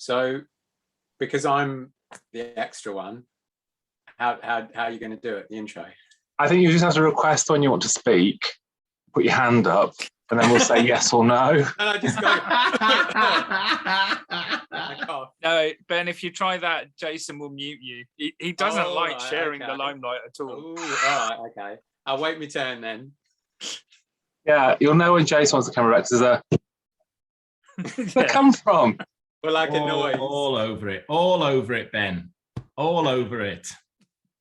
So, because I'm the extra one, how are you going to do it? The intro? I think you just have to request when you want to speak. Put your hand up, and then we'll say yes or no. And I just go. No, Ben, if you try that, Jason will mute you. He doesn't like sharing the limelight at all. Ooh, all right, okay. I'll wait my turn then. Yeah, you'll know when Jason wants to come back. There's a where it come from? Well, like a noise. All over it, Ben. All over it.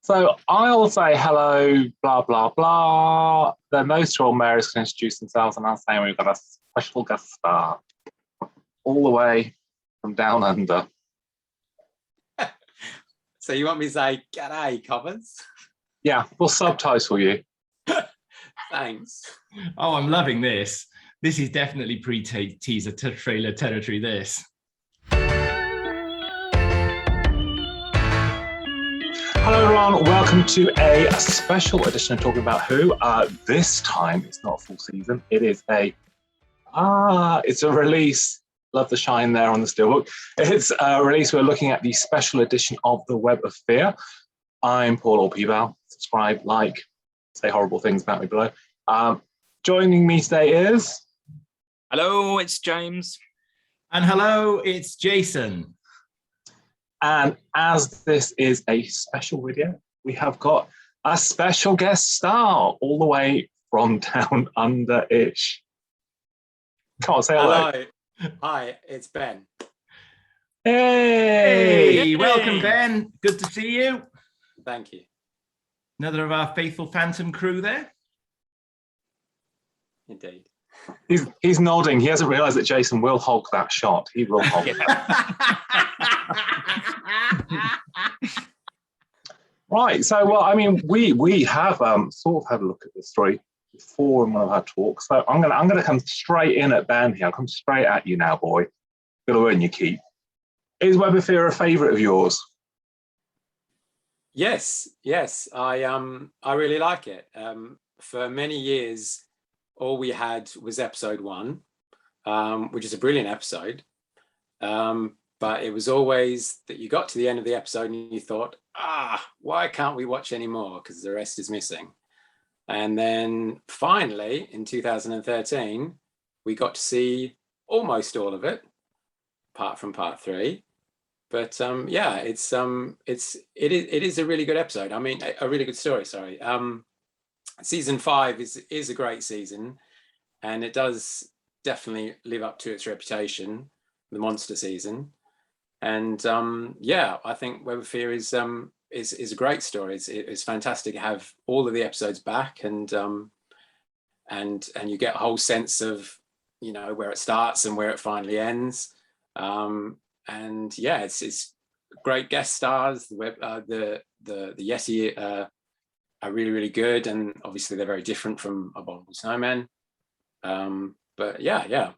So I'll say hello, blah, blah, blah. Then those two old Marys can introduce themselves, and I'll say we've got a special guest star all the way from down under. So you want me to say, "G'day, coppers"? Yeah, we'll subtitle you. Thanks. Oh, I'm loving this. This is definitely pre-teaser trailer territory, this. Hello everyone, welcome to a special edition of Talking About Who. This time it's not a full season, it is it's a release. Love the shine there on the steelbook. It's a release. We're looking at the special edition of The Web of Fear. I'm Paul or P-Bal. Subscribe, like, say horrible things about me below. Joining me today is... Hello, it's James. And hello, it's Jason. And as this is a special video, we have got a special guest star all the way from down under-ish. Come on, say hello. Hello. Hi, it's Ben. Hey! Welcome, Ben. Good to see you. Thank you. Another of our faithful Phantom crew there. Indeed. He's nodding. He hasn't realised that Jason will hog that shot. He will hog it. Right. So, well, I mean, we have sort of had a look at the story before in one of our talks. So I'm gonna come straight in at Ben here. I'll come straight at you now, boy. Gonna earn your keep. Is Web of Fear a favourite of yours? Yes. I really like it. For many years, all we had was episode 1, which is a brilliant episode. But it was always that you got to the end of the episode and you thought, why can't we watch any more? Because the rest is missing. And then finally, in 2013, we got to see almost all of it, apart from part 3. But yeah, it is a really good episode. I mean, a really good story. Sorry. Season 5 is a great season, and it does definitely live up to its reputation, the monster season. And yeah, I think Web of Fear is a great story. It's fantastic to have all of the episodes back, and you get a whole sense of, you know, where it starts and where it finally ends. And yeah, it's great guest stars. The Yeti are really, really good, and obviously they're very different from Abominable Snowmen. But yeah,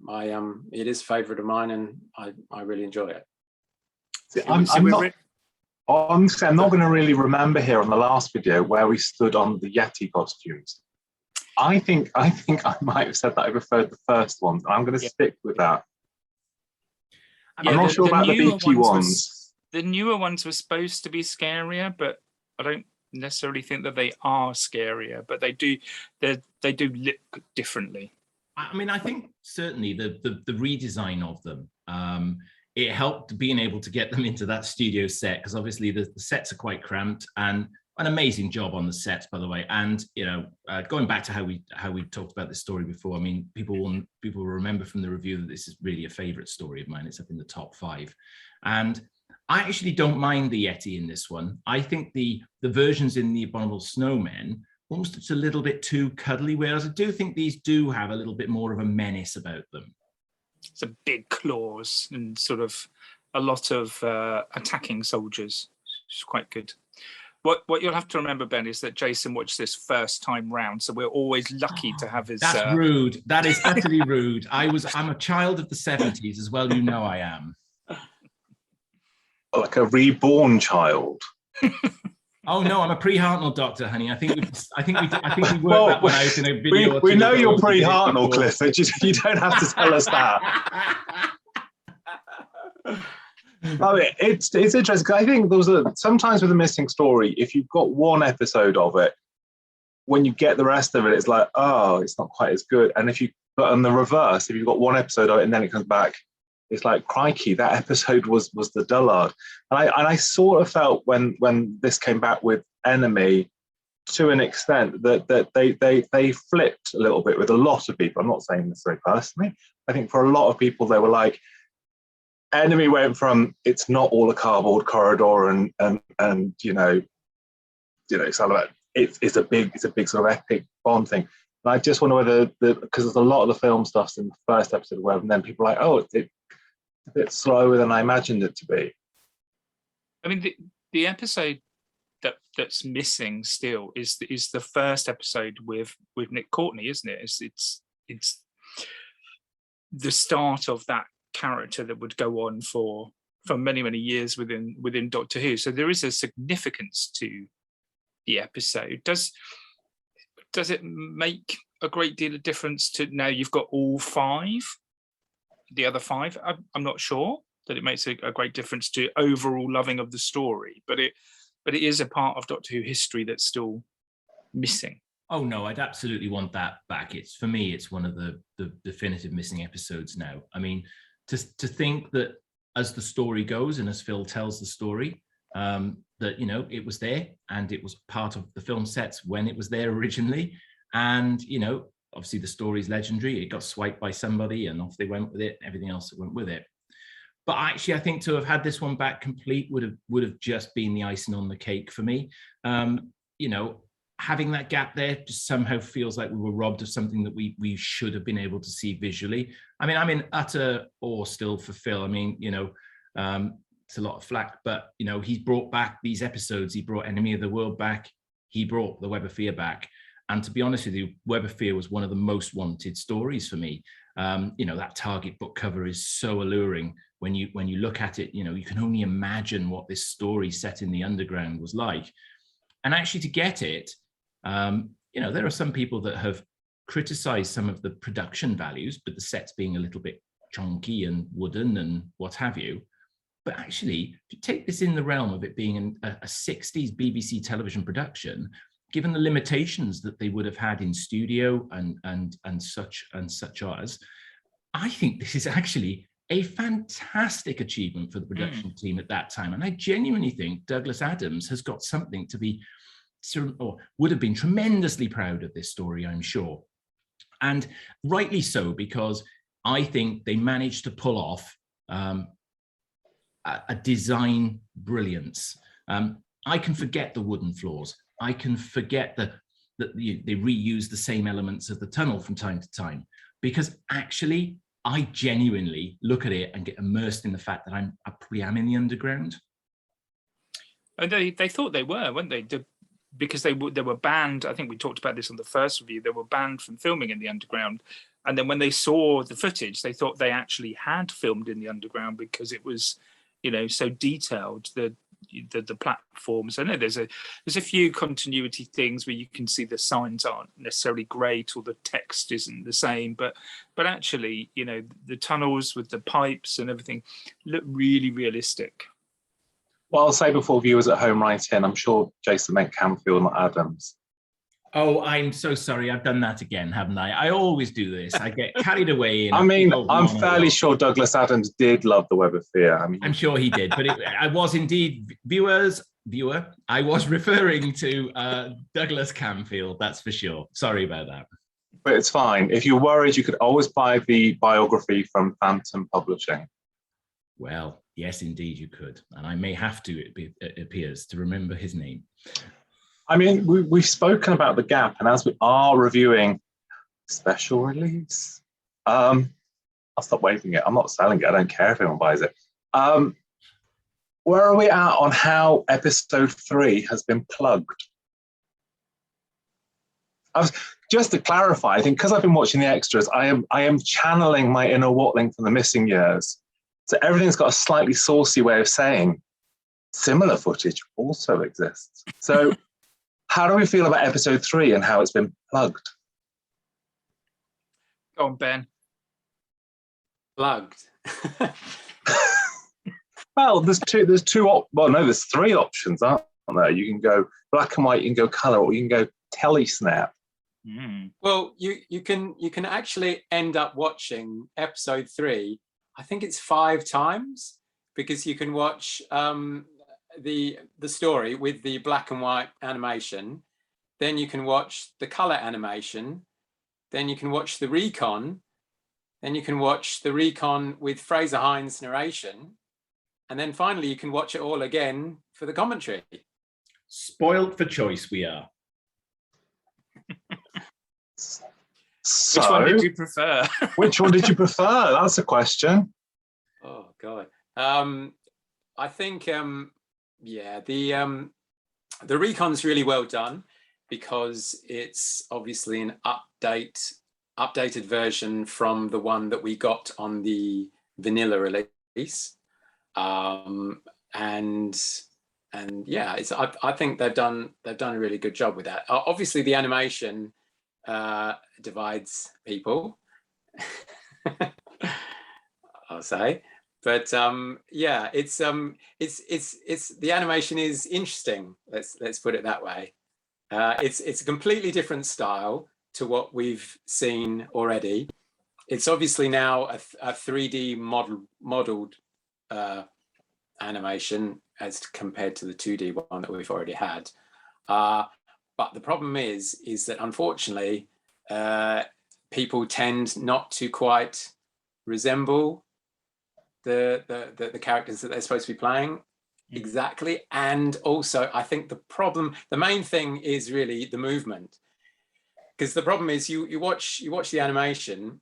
it is a favourite of mine, and I really enjoy it. See, I'm not going to really remember here on the last video where we stood on the Yeti costumes. I think I might have said that I preferred the first one, and I'm going to stick with that. I'm not sure about the beachy ones. The newer ones were supposed to be scarier, but I don't necessarily think that they are scarier, but they do look differently. I mean, I think certainly the redesign of them, it helped being able to get them into that studio set, because obviously the sets are quite cramped, and an amazing job on the sets, by the way. And you know, going back to how we talked about this story before, I mean, people will remember from the review that this is really a favorite story of mine. It's up in the top 5, and I actually don't mind the Yeti in this one. I think the versions in the Abominable Snowmen almost just a little bit too cuddly, whereas I do think these do have a little bit more of a menace about them. It's a big claws and sort of a lot of attacking soldiers. It's quite good. What you'll have to remember, Ben, is that Jason watched this first time round, so we're always lucky to have his... That's rude. That is utterly rude. I'm a child of the 70s as well. You know I am. Like a reborn child. Oh no, I'm a pre-Hartnell doctor, honey. I think we worked that one out in a video. We know you're pre-Hartnell, Cliff. You don't have to tell us that. I mean, it's interesting, 'cause I think sometimes with a missing story, if you've got one episode of it, when you get the rest of it, it's like, oh, it's not quite as good. And but on the reverse, if you've got one episode of it and then it comes back, it's like, crikey, that episode was the dullard. And I sort of felt when this came back with Enemy, to an extent, that they flipped a little bit with a lot of people. I'm not saying this very personally. I think for a lot of people, they were like, Enemy went from it's not all a cardboard corridor and it's all about it's a big sort of epic Bond thing. And I just wonder whether because there's a lot of the film stuff's in the first episode of Web, and then people are like, oh, it's a bit slower than I imagined it to be. I mean, the episode that's missing still is the first episode with Nick Courtney, isn't it? It's the start of that character that would go on for many years within Doctor Who. So there is a significance to the episode. Does it make a great deal of difference to now you've got the other five? I'm not sure that it makes a great difference to overall loving of the story, but it is a part of Doctor Who history that's still missing. Oh no, I'd absolutely want that back. For me, it's one of the definitive missing episodes now. I mean, to think that as the story goes and as Phil tells the story, that it was there and it was part of the film sets when it was there originally, and obviously the story's legendary. It got swiped by somebody and off they went with it. Everything else that went with it. But actually, I think to have had this one back complete would have just been the icing on the cake for me. Having that gap there just somehow feels like we were robbed of something that we should have been able to see visually. I mean, I'm in utter awe still for Phil. I mean, it's a lot of flack, but he's brought back these episodes. He brought Enemy of the World back. He brought The Web of Fear back. And to be honest with you, Web of Fear was one of the most wanted stories for me. That Target book cover is so alluring. When you look at it, you can only imagine what this story set in the underground was like. And actually to get it, there are some people that have criticized some of the production values, but the sets being a little bit chunky and wooden and what have you. But actually, if you take this in the realm of it being a 60s BBC television production, given the limitations that they would have had in studio and such as, I think this is actually a fantastic achievement for the production team at that time. And I genuinely think Douglas Adams has got something to be, or would have been tremendously proud of this story, I'm sure. And rightly so, because I think they managed to pull off a design brilliance. I can forget the wooden floors. I can forget that they reuse the same elements of the tunnel from time to time, because actually I genuinely look at it and get immersed in the fact that I probably am in the underground. And they thought they were, weren't they? Because they were banned. I think we talked about this on the first review. They were banned from filming in the underground. And then when they saw the footage, they thought they actually had filmed in the underground because it was, so detailed. The platforms. I know there's a few continuity things where you can see the signs aren't necessarily great or the text isn't the same, but actually, the tunnels with the pipes and everything look really realistic. Well, I'll say before viewers at home write in, I'm sure Jason meant Camfield, not Adams. Oh, I'm so sorry. I've done that again, haven't I? I always do this. I get carried away. I mean, I'm fairly sure Douglas Adams did love The Web of Fear. I mean, I'm sure he did, but I was indeed, viewer, I was referring to Douglas Camfield, that's for sure. Sorry about that. But it's fine. If you're worried, you could always buy the biography from Phantom Publishing. Well, yes, indeed you could. And I may have to, it appears, to remember his name. I mean, we've spoken about the gap, and as we are reviewing special release, I'll stop waving it. I'm not selling it. I don't care if anyone buys it. Where are we at on how episode 3 has been plugged? Just to clarify, I think because I've been watching the extras, I am channeling my inner Watling from the missing years. So everything's got a slightly saucy way of saying similar footage also exists. So how do we feel about episode 3 and how it's been plugged? Go on, Ben. Plugged. Well, there's three options, aren't there? You can go black and white, you can go color, or you can go telesnap. Well, you can actually end up watching episode 3. I think it's 5 times, because you can watch the story with the black and white animation, then you can watch the color animation, then you can watch the recon, then you can watch the recon with Fraser Hines narration, and then finally you can watch it all again for the commentary. Spoiled for choice we are. So, which one did you prefer? Which one did you prefer? That's a question. Oh God, I think the recon's really well done, because it's obviously an updated version from the one that we got on the vanilla release, and yeah, I think they've done a really good job with that. Obviously, the animation divides people, I'll say, but yeah, it's the animation is interesting. Let's put it that way. It's a completely different style to what we've seen already. It's obviously now a 3D modeled animation as compared to the 2D one that we've already had. But the problem is that unfortunately, people tend not to quite resemble the characters that they're supposed to be playing exactly. And also, I think the main thing is really the movement, because the problem is you watch the animation,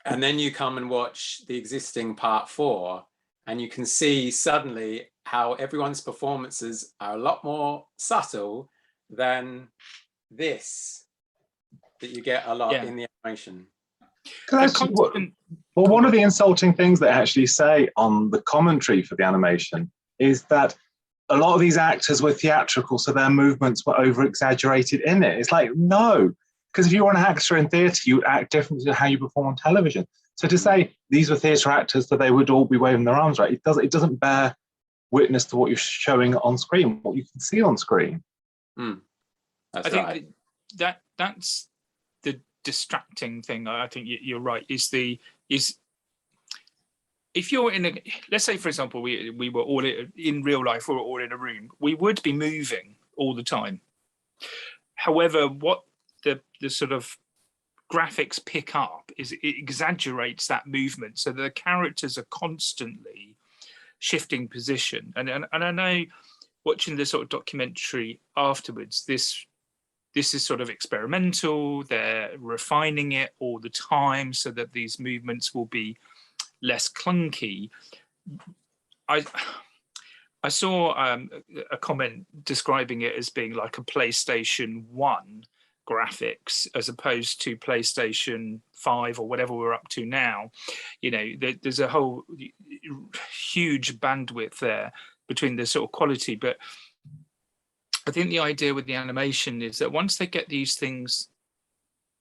and then you come and watch the existing part 4, and you can see suddenly how everyone's performances are a lot more subtle than this that you get a lot in the animation. Well, one of the insulting things they actually say on the commentary for the animation is that a lot of these actors were theatrical, so their movements were over-exaggerated in it. It's like, no, because if you were an actor in theatre, you would act differently to how you perform on television. So to say these were theatre actors, that they would all be waving their arms, right? It doesn't bear witness to what you're showing on screen, what you can see on screen. That's I right. think that's the distracting thing. I think you're right. Is if you're in a, let's say for example, we were all in real life, we were all in a room, we would be moving all the time. However, what the sort of graphics pick up is it exaggerates that movement, so the characters are constantly shifting position. And I know, watching the sort of documentary afterwards, this is sort of experimental. They're refining it all the time so that these movements will be less clunky. I saw a comment describing it as being like a PlayStation 1 graphics as opposed to PlayStation 5 or whatever we're up to now. You know, there's a whole huge bandwidth there between the sort of quality. But I think the idea with the animation is that once they get these things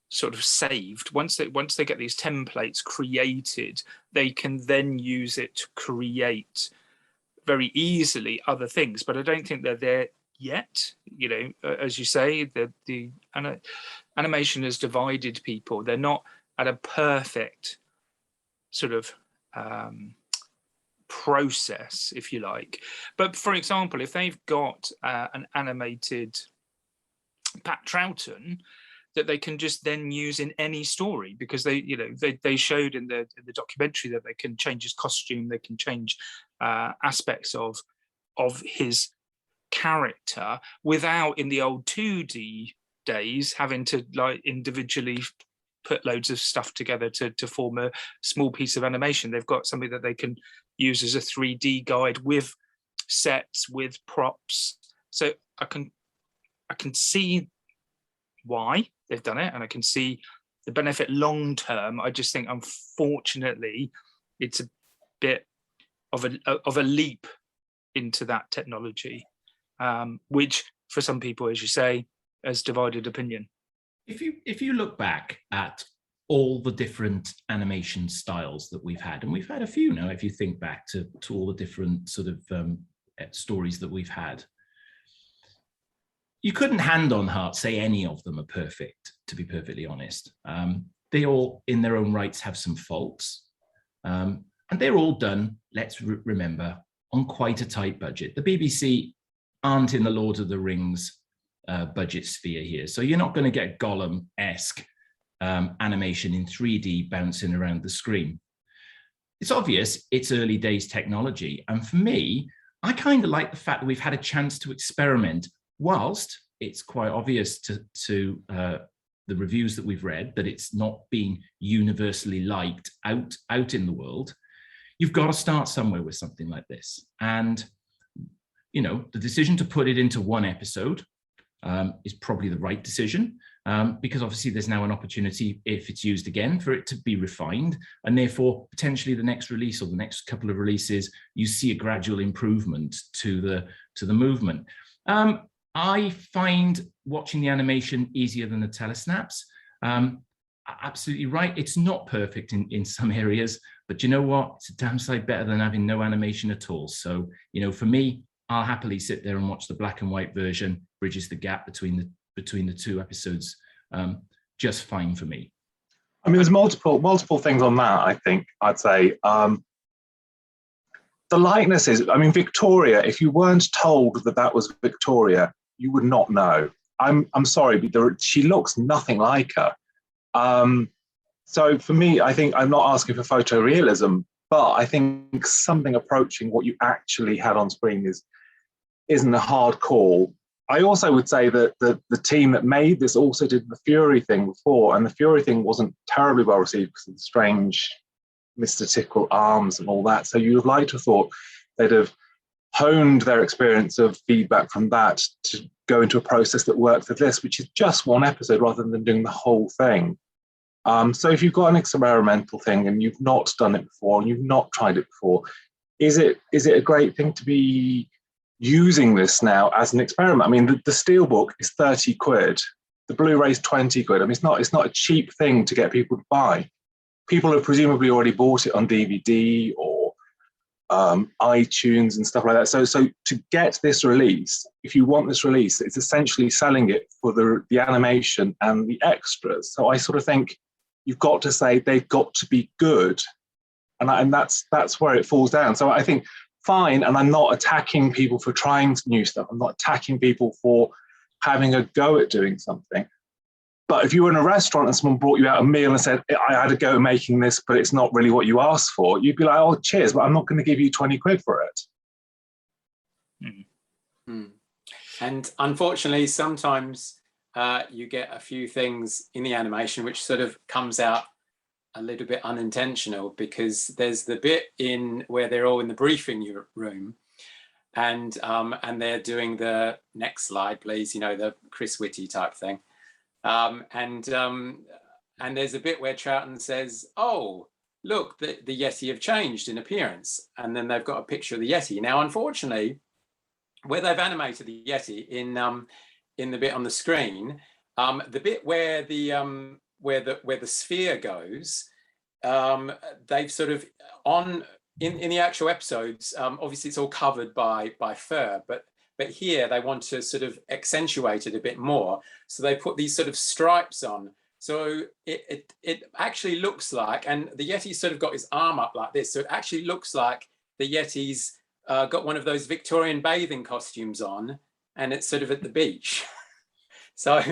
sort of saved, once they get these templates created, they can then use it to create very easily other things. But I don't think they're there yet. You know, as you say, the animation has divided people. They're not at a perfect sort of process, if you like. But for example, if they've got an animated Pat Troughton that they can just then use in any story, because they showed in the documentary that they can change his costume, they can change aspects of his character without, in the old 2D days, having to like individually put loads of stuff together to form a small piece of animation. They've got something that they can use as a 3D guide with sets, with props. So I can see why they've done it, and I can see the benefit long term. I just think, unfortunately, it's a bit of a leap into that technology, which for some people, as you say, has divided opinion. If you look back at all the different animation styles that we've had. And we've had a few now, if you think back to all the different sort of stories that we've had. You couldn't hand on heart say any of them are perfect, to be perfectly honest. They all, in their own rights, have some faults. And they're all done, let's remember, on quite a tight budget. The BBC aren't in the Lord of the Rings budget sphere here. So you're not going to get Gollum-esque animation in 3D bouncing around the screen. It's obvious it's early days technology. And for me, I kind of like the fact that we've had a chance to experiment, whilst it's quite obvious to the reviews that we've read that it's not being universally liked out in the world. You've got to start somewhere with something like this. And, you know, the decision to put it into one episode is probably the right decision, because obviously there's now an opportunity, if it's used again, for it to be refined, and therefore potentially the next release or the next couple of releases, you see a gradual improvement to the movement. I find watching the animation easier than the telesnaps. Absolutely right. It's not perfect in some areas, but you know what? It's a damn sight better than having no animation at all. So, you know, for me, I'll happily sit there and watch the black and white version, bridges the gap between the two episodes, just fine for me. I mean, there's multiple things on that, I think, I'd say. The likenesses, I mean, Victoria, if you weren't told that that was Victoria, you would not know. I'm sorry, but she looks nothing like her. So for me, I think I'm not asking for photorealism, but I think something approaching what you actually had on screen isn't a hard call. I also would say that the team that made this also did the Fury thing before, and the Fury thing wasn't terribly well received because of the strange mystical arms and all that. So you'd have liked to have thought they'd have honed their experience of feedback from that to go into a process that worked for this, which is just one episode rather than doing the whole thing. So if you've got an experimental thing and you've not done it before and you've not tried it before, is it a great thing to be using this now as an experiment? I mean, the Steelbook is 30 quid. The Blu-ray is 20 quid. I mean, it's not a cheap thing to get people to buy. People have presumably already bought it on DVD or iTunes and stuff like that. So to get this release, if you want this release, it's essentially selling it for the animation and the extras. So I sort of think you've got to say they've got to be good, and that's where it falls down. So I think fine, and I'm not attacking people for trying new stuff. I'm not attacking people for having a go at doing something. But if you were in a restaurant and someone brought you out a meal and said, I had a go at making this, but it's not really what you asked for, you'd be like, oh, cheers, but I'm not going to give you 20 quid for it. Mm. And unfortunately, sometimes you get a few things in the animation which sort of comes out a little bit unintentional, because there's the bit in where they're all in the briefing room and they're doing the next slide, please, you know, the Chris Whitty type thing. And there's a bit where Troughton says, oh, look, the Yeti have changed in appearance. And then they've got a picture of the Yeti. Now, unfortunately, where they've animated the Yeti in the bit on the screen, the bit where the sphere goes, they've sort of in the actual episodes, obviously it's all covered by fur, but here they want to sort of accentuate it a bit more. So they put these sort of stripes on. So it actually looks like, and the Yeti's sort of got his arm up like this. So it actually looks like the Yeti's got one of those Victorian bathing costumes on, and it's sort of at the beach. so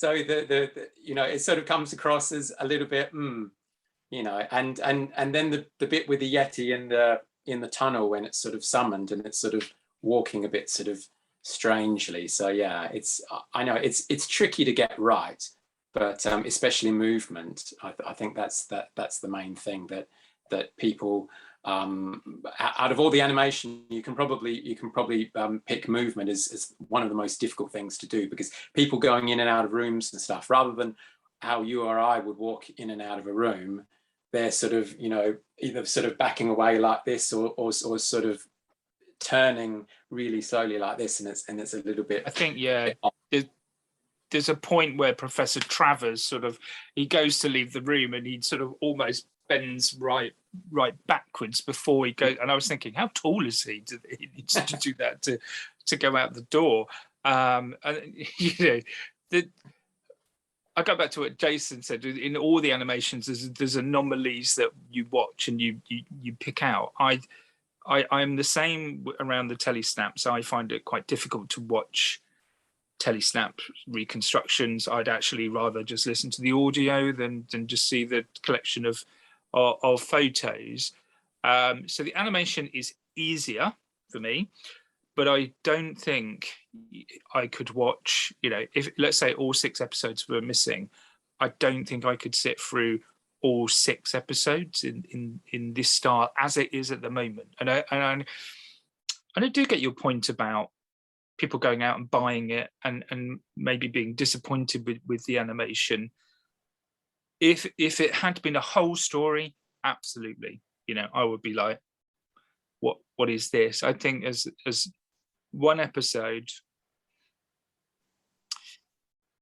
the you know, it sort of comes across as a little bit, you know, and then the bit with the Yeti in the tunnel when it's sort of summoned and it's sort of walking a bit sort of strangely. So yeah, I know it's tricky to get right, but especially movement, I think that's the main thing that people out of all the animation, you can probably pick movement as one of the most difficult things to do, because people going in and out of rooms and stuff, rather than how you or I would walk in and out of a room, they're sort of, you know, either sort of backing away like this or sort of turning really slowly like this, and it's a little bit. I think, yeah, there's a point where Professor Travers he goes to leave the room and he sort of almost bends right backwards before he goes. And I was thinking, how tall is he? He needs to do that to go out the door. And I go back to what Jason said. In all the animations, there's anomalies that you watch and you pick out. I'm the same around the telesnaps. I find it quite difficult to watch telesnap reconstructions. I'd actually rather just listen to the audio than just see the collection of photos. So the animation is easier for me, but I don't think I could watch, if let's say all 6 episodes were missing, I don't think I could sit through all 6 episodes in this style as it is at the moment. And I do get your point about people going out and buying it and maybe being disappointed with the animation. If it had been a whole story, absolutely, I would be like, what is this? I think as one episode,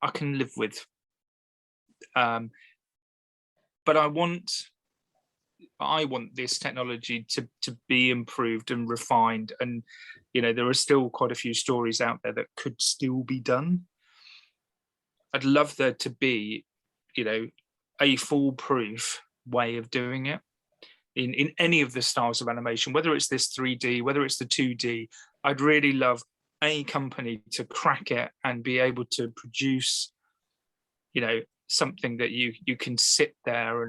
I can live with. But I want this technology to be improved and refined, and there are still quite a few stories out there that could still be done. I'd love there to be a foolproof way of doing it in any of the styles of animation, whether it's this 3D, whether it's the 2D. I'd really love a company to crack it and be able to produce something that you can sit there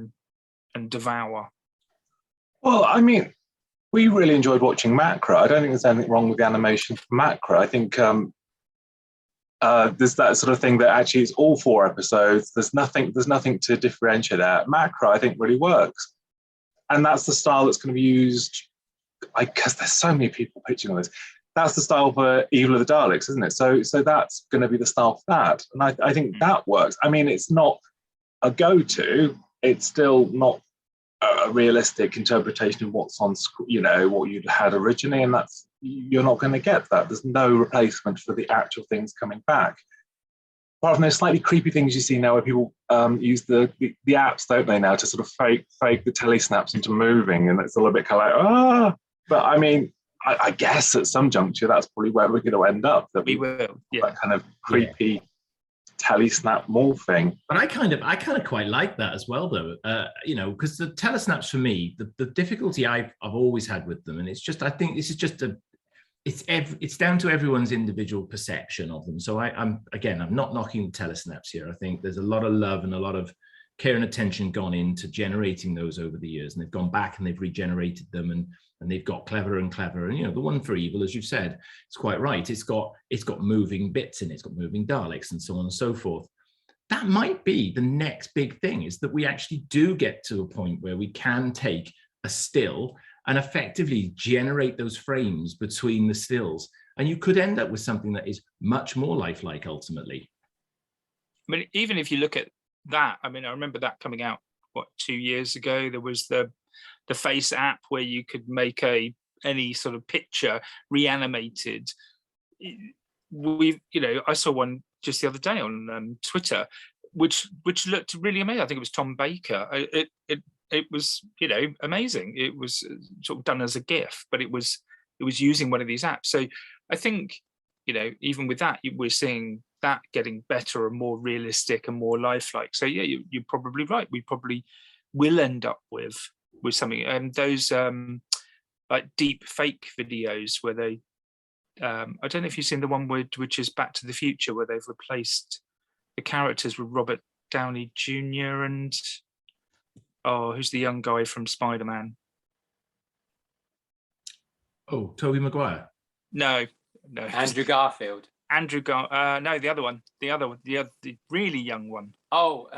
and devour. Well, I mean, we really enjoyed watching Macra. I don't think there's anything wrong with the animation for Macra. I think there's that sort of thing that actually it's all 4 episodes. There's nothing to differentiate that. Macra, I think, really works. And that's the style that's going to be used, because there's so many people pitching on this. That's the style for Evil of the Daleks, isn't it? So that's going to be the style for that. And I think that works. I mean, it's not a go-to. It's still not a realistic interpretation of what's on screen, what you'd had originally, and you're not going to get that. There's no replacement for the actual things coming back. Apart from those slightly creepy things you see now, where people use the apps, don't they, now to sort of fake the telesnaps into moving, and it's a little bit kind of like But I mean, I guess at some juncture that's probably where we're going to end up. That we will, yeah. That kind of creepy telesnap morphing. But I kind of quite like that as well, though. Because the telesnaps for me, the difficulty I've always had with them, and it's just, I think this is just it's down to everyone's individual perception of them. So I'm not knocking the telesnaps here. I think there's a lot of love and a lot of care and attention gone into generating those over the years, and they've gone back and they've regenerated them, and they've got cleverer and cleverer. And the one for Evil, as you've said, it's quite right. It's got moving bits in it. It's got moving Daleks and so on and so forth. That might be the next big thing, is that we actually do get to a point where we can take a still and effectively generate those frames between the stills, and you could end up with something that is much more lifelike ultimately. I mean, even if you look at that, I mean, I remember that coming out 2 years ago. There was the Face app where you could make any sort of picture reanimated. I saw one just the other day on Twitter, which looked really amazing. I think it was Tom Baker. It was amazing. It was sort of done as a GIF, but it was using one of these apps. So I think even with that, we're seeing that getting better and more realistic and more lifelike. So yeah, you're probably right. We probably will end up with something. And those like deep fake videos where they, I don't know if you've seen the one which is Back to the Future, where they've replaced the characters with Robert Downey Jr. and who's the young guy from Spider-Man? Oh, Tobey Maguire. No. Andrew Garfield. No, the other one, the really young one. Oh,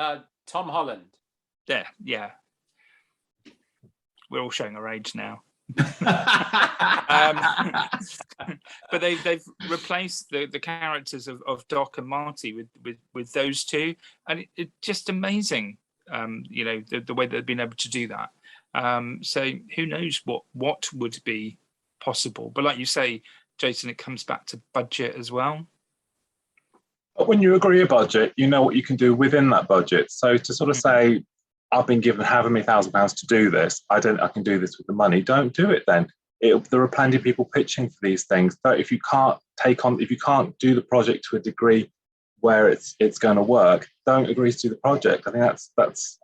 Tom Holland. There, yeah. We're all showing our age now. But they've replaced the characters of Doc and Marty with those two, and it's just amazing. The way they've been able to do that. So who knows what would be possible? But like you say, Jason, it comes back to budget as well. But when you agree a budget, you know what you can do within that budget. So to sort of say, I've been given however many £1,000 to do this, I can do this with the money. Don't do it then. There are plenty of people pitching for these things. So if you can't do the project to a degree where it's going to work, don't agree to do the project. I think that's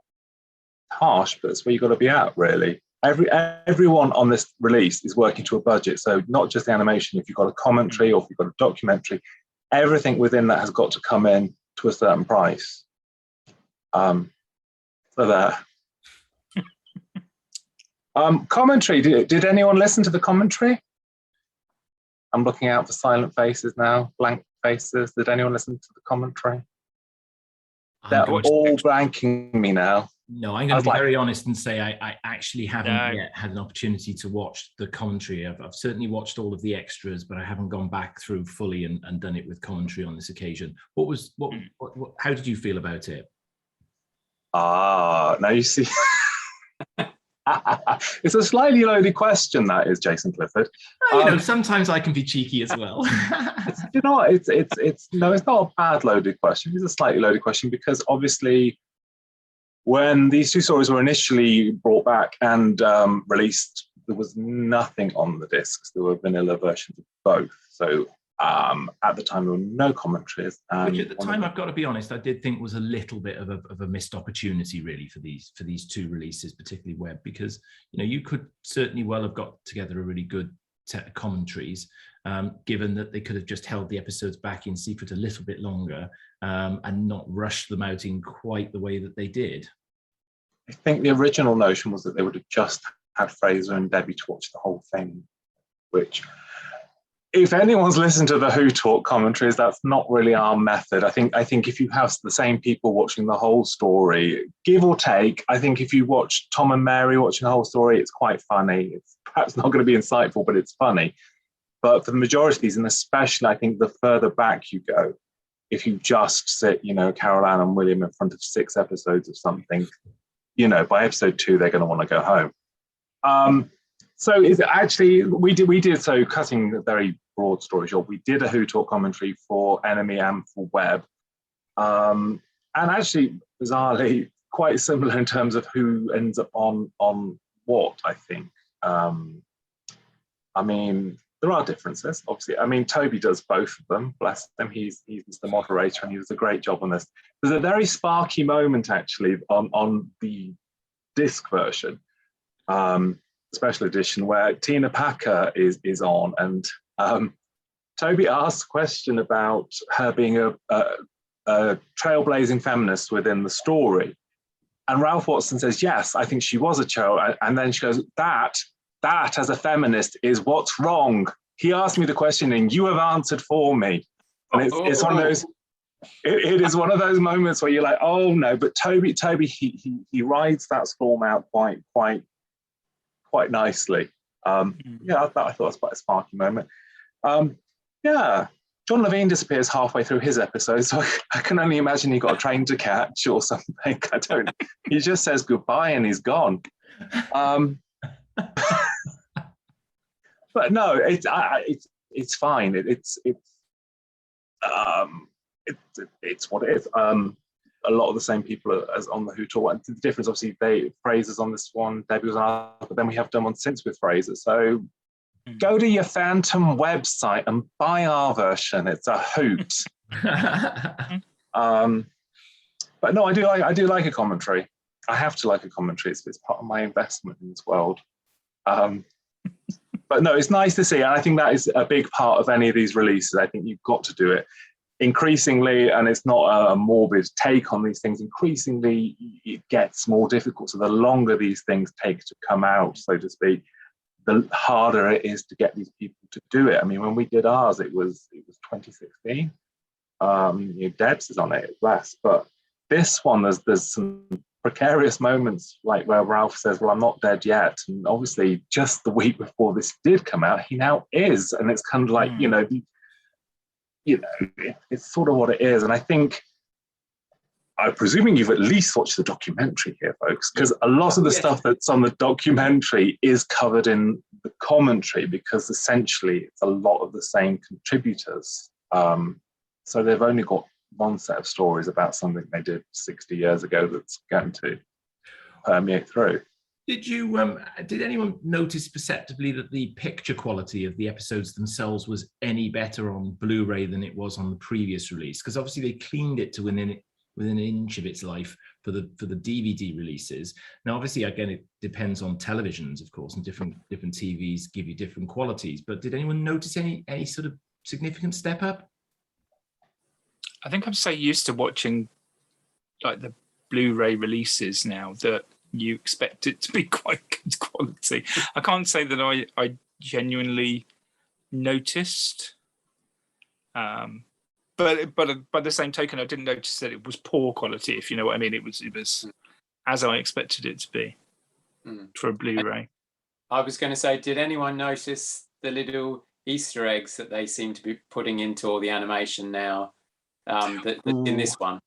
harsh, but it's where you've got to be at, really. Everyone on this release is working to a budget. So not just the animation, if you've got a commentary or if you've got a documentary, everything within that has got to come in to a certain price. So there. Commentary. Did anyone listen to the commentary? I'm looking out for silent faces now, blank faces. Did anyone listen to the commentary? They're all blanking me now. No, I'm going to be very honest and say I actually haven't yet had an opportunity to watch the commentary. I've certainly watched all of the extras, but I haven't gone back through fully and done it with commentary on this occasion. How did you feel about it? Now you see. It's a slightly loaded question, that is, Jason Clifford. Sometimes I can be cheeky as well. You know what? It's not a bad loaded question. It's a slightly loaded question because obviously, when these two stories were initially brought back and released, there was nothing on the discs. There were vanilla versions of both. So at the time, there were no commentaries. Which at the time, I've got to be honest, I did think was a little bit of a missed opportunity, really, for these two releases, particularly Webb, because you could certainly well have got together a really good set of commentaries, given that they could have just held the episodes back in secret a little bit longer and not rushed them out in quite the way that they did. I think the original notion was that they would have just had Fraser and Debbie to watch the whole thing, which, if anyone's listened to the Who Talk commentaries, that's not really our method. I think if you have the same people watching the whole story, give or take, I think if you watch Tom and Mary watching the whole story, it's quite funny. It's perhaps not going to be insightful, but it's funny. But for the majority of these, and especially I think the further back you go, if you just sit, Carol Ann and William in front of 6 episodes of something, by episode 2, they're going to want to go home. So is it actually, we did, so cutting a very broad story short, we did a Who Talk commentary for Enemy and for Webb. And actually, bizarrely, quite similar in terms of who ends up on what, I think. There are differences, obviously. Toby does both of them, bless him. He's the moderator and he does a great job on this. There's a very sparky moment, actually, on the disc version. Special edition where Tina Packer is on, and Toby asks a question about her being a trailblazing feminist within the story, and Ralph Watson says, yes, I think she was a trail, and then she goes, that as a feminist is what's wrong. He asked me the question and you have answered for me, and it's one of those. It is one of those moments where you're like, oh no, but Toby he rides that storm out quite nicely. I thought it was quite a sparky moment. John Levine disappears halfway through his episode, so I can only imagine he got a train to catch or something. He just says goodbye and he's gone. But no, it's fine. It's what it is. A lot of the same people as on the Who Talk. And the difference, obviously, Fraser's on this one, Debbie was on, but then we have done one since with Fraser. So go to your Phantom website and buy our version. It's a hoot. But no, I do like a commentary. I have to like a commentary. It's part of my investment in this world. But no, it's nice to see. And I think that is a big part of any of these releases. I think you've got to do it. Increasingly, and it's not a morbid take on these things, increasingly it gets more difficult. So the longer these things take to come out, so to speak, the harder it is to get these people to do it. When we did ours, it was 2016. Debs is on it less, but this one there's some precarious moments, like where Ralph says, well, I'm not dead yet, and obviously just the week before this did come out, he now is, and it's kind of like it's sort of what it is. And I think, I'm presuming you've at least watched the documentary here, folks, because a lot of the stuff that's on the documentary is covered in the commentary, because essentially it's a lot of the same contributors. So they've only got one set of stories about something they did 60 years ago that's going to permeate through. Did anyone notice perceptibly that the picture quality of the episodes themselves was any better on Blu-ray than it was on the previous release? Because obviously they cleaned it to within an inch of its life for the DVD releases. Now, obviously, again, it depends on televisions, of course, and different TVs give you different qualities. But did anyone notice any sort of significant step up? I think I'm so used to watching like the Blu-ray releases now that you expect it to be quite good quality. I can't say that I genuinely noticed. But by the same token, I didn't notice that it was poor quality, if you know what I mean. It was as I expected it to be for a Blu-ray. I was going to say, did anyone notice the little Easter eggs that they seem to be putting into all the animation now in this one?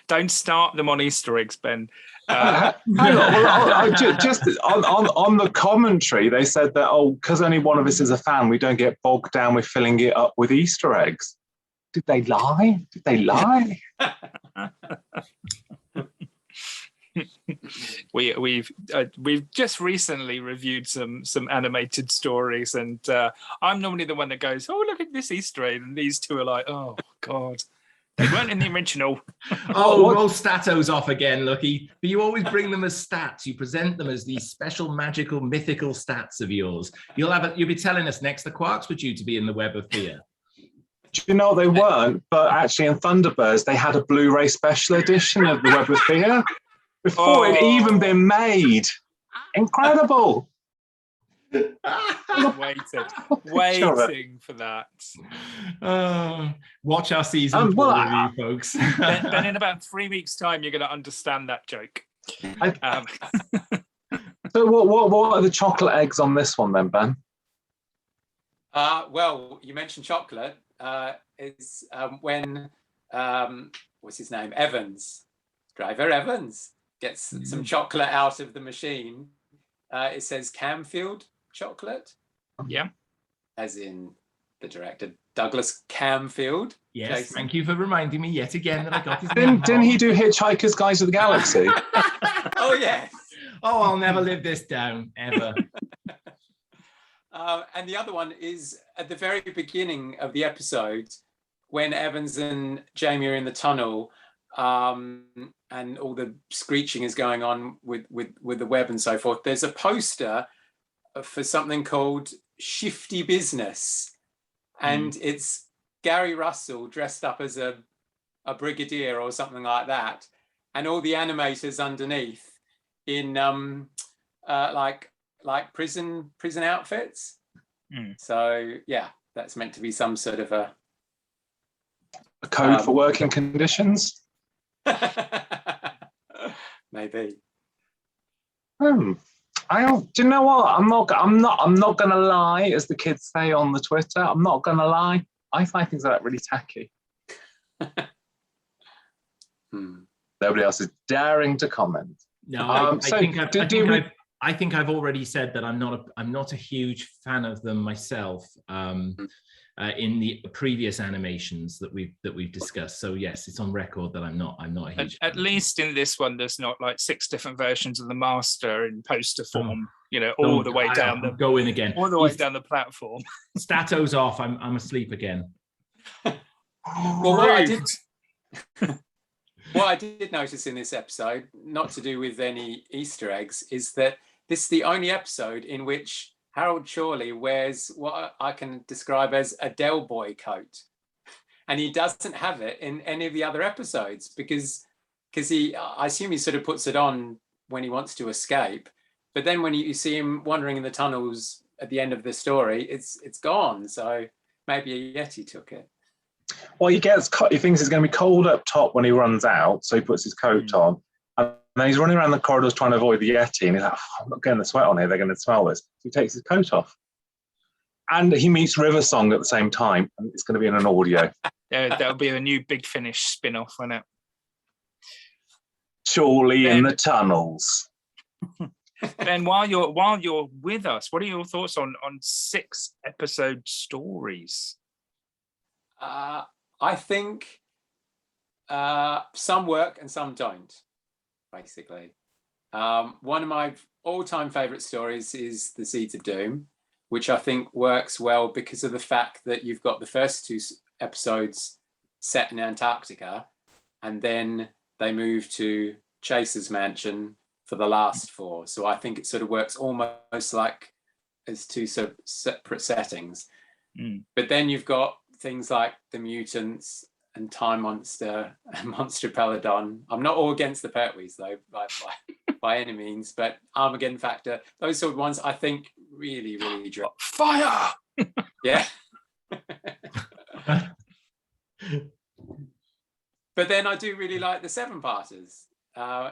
Don't start them on Easter eggs, Ben. Hang on, just on the commentary, they said that, because only one of us is a fan, we don't get bogged down with filling it up with Easter eggs. Did they lie? We've just recently reviewed some animated stories, and I'm normally the one that goes, "Oh, look at this Easter egg," and these two are like, "Oh God." They weren't in the original. Roll Statos off again, Lucky. But you always bring them as stats. You present them as these special, magical, mythical stats of yours. You'll be telling us next the Quarks were due to be in the Web of Fear. Do you know they weren't? But actually, in Thunderbirds, they had a Blu-ray special edition of the Web of Fear before it'd even been made. Incredible. waiting for that. Watch our season 4 review, folks. Ben, in about 3 weeks' time, you're going to understand that joke. So what are the chocolate eggs on this one then, Ben? Well, you mentioned chocolate. It's when what's his name? Driver Evans gets some chocolate out of the machine. It says Camfield chocolate. Yeah. As in the director Douglas Camfield. Yes, Jason. Thank you for reminding me yet again that I got his name. Didn't he do Hitchhiker's Guide to the Galaxy? Oh, yes. Oh, I'll never live this down, ever. And the other one is at the very beginning of the episode when Evans and Jamie are in the tunnel and all the screeching is going on with the web and so forth. There's a poster for something called Shifty Business, and it's Gary Russell dressed up as a brigadier or something like that, and all the animators underneath in like prison outfits. So yeah, that's meant to be some sort of a code for working conditions. Maybe. Do you know what? I'm not gonna lie, as the kids say on the Twitter. I'm not gonna lie. I find things like that really tacky. Nobody else is daring to comment. No, I think I've already said that I'm not a huge fan of them myself. In the previous animations that we've discussed. So yes, it's on record that I'm not a huge at least in this one, there's not like 6 different versions of the Master in poster form, all the way down down the platform. Statos off, I'm asleep again. Well, what I did notice in this episode, not to do with any Easter eggs, is that this is the only episode in which Harold Chorley wears what I can describe as a Del Boy coat, and he doesn't have it in any of the other episodes because I assume he sort of puts it on when he wants to escape, but then when you see him wandering in the tunnels at the end of the story, it's gone. So maybe a Yeti took it. Well, he thinks it's going to be cold up top when he runs out, so he puts his coat on. And then he's running around the corridors trying to avoid the Yeti, and he's like, I'm not getting the sweat on here, they're going to smell this. So he takes his coat off. And he meets River Song at the same time, and it's going to be in an audio. That'll be a new Big Finish spin-off, won't it? Surely in the tunnels. Ben, while you're with us, what are your thoughts on 6 episode stories? I think some work and some don't, basically. One of my all-time favorite stories is The Seeds of Doom, which I think works well because of the fact that you've got the first 2 episodes set in Antarctica, and then they move to Chase's mansion for the last 4. So I think it sort of works almost like as 2 separate settings. But then you've got things like the mutants and Time Monster and Monster Peladon. I'm not all against the Pertwees though, by any means, but Armageddon Factor, those sort of ones I think really fire. Yeah. But then I do really like the 7-parters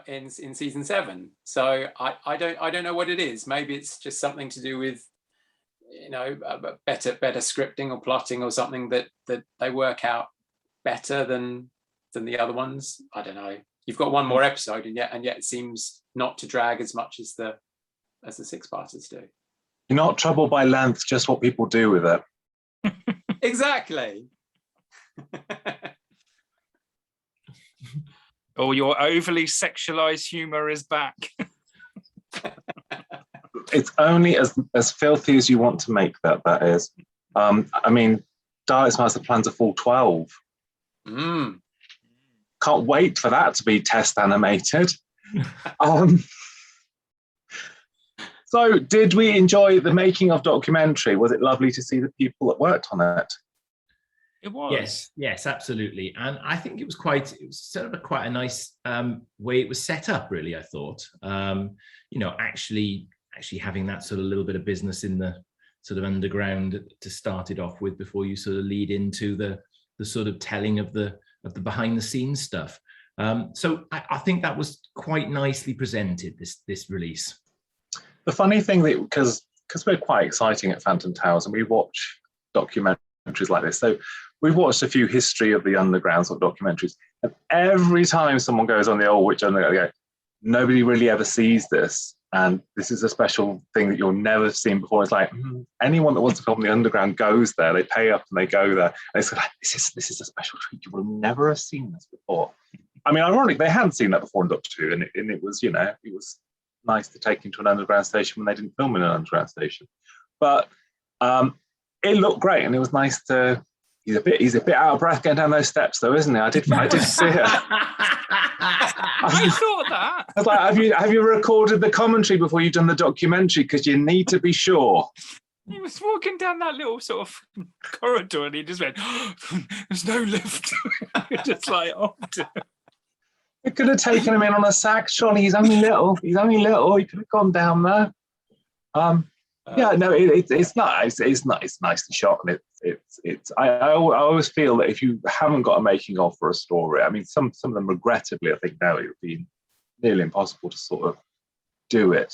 in season 7. So I don't know what it is. Maybe it's just something to do with, you know, better scripting or plotting or something that they work out better than the other ones. I don't know. You've got one more episode, and yet it seems not to drag as much as the 6-parters do. You're not troubled by length, just what people do with it. Exactly. Oh, your overly sexualized humor is back. It's only as filthy as you want to make that is. I mean, Dalek's Master plans a full 12. Can't wait for that to be test animated. So did we enjoy the making of documentary? Was it lovely to see the people that worked on it? It was. Yes, absolutely. And I think it was quite a nice way it was set up, really, I thought. You know, actually having that sort of little bit of business in the sort of underground to start it off with before you sort of lead into the sort of telling of the behind the scenes stuff. So I think that was quite nicely presented, this release. The funny thing that, because we're quite exciting at Phantom Towers and we watch documentaries like this, so we've watched a few history of the underground sort of documentaries, and every time someone goes on the old Witch Underground, they go, nobody really ever sees this, and this is a special thing that you'll never have seen before. It's like, anyone that wants to film the underground goes there, they pay up and they go there, and it's like, this is a special treat, you will never have seen this before. I mean, ironic, they hadn't seen that before in Doctor Who, and it was, you know, it was nice to take him to an underground station when they didn't film in an underground station. But it looked great, and it was nice to. He's a bit out of breath getting down those steps, though, isn't he? I did see it. You thought that? I was like, have you recorded the commentary before you've done the documentary? Because you need to be sure. He was walking down that little sort of corridor, and he just went, "There's no lift." Just like, oh, dear. It could have taken him in on a sack. Surely he's only little. He could have gone down there. Yeah, no, it's nice. It's nicely shot, and I always feel that if you haven't got a making of for a story, I mean, some of them regrettably, I think now it would be nearly impossible to sort of do it.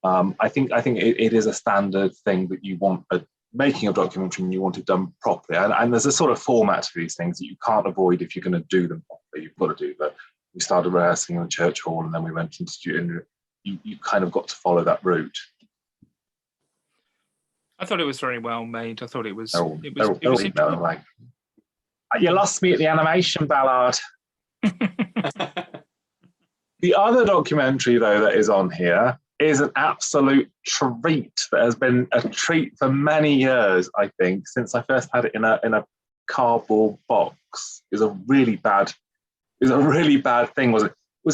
I think it is a standard thing that you want a making of documentary and you want it done properly, and there's a sort of format to these things that you can't avoid if you're going to do them properly. You've got to do that. We started rehearsing in the church hall, and then we went into studio. You kind of got to follow that route. I thought it was very well made. I thought it was. Like, you lost me at the animation, Ballard. The other documentary, though, that is on here is an absolute treat. That has been a treat for many years, I think, since I first had it in a cardboard box. It was a really bad thing. Was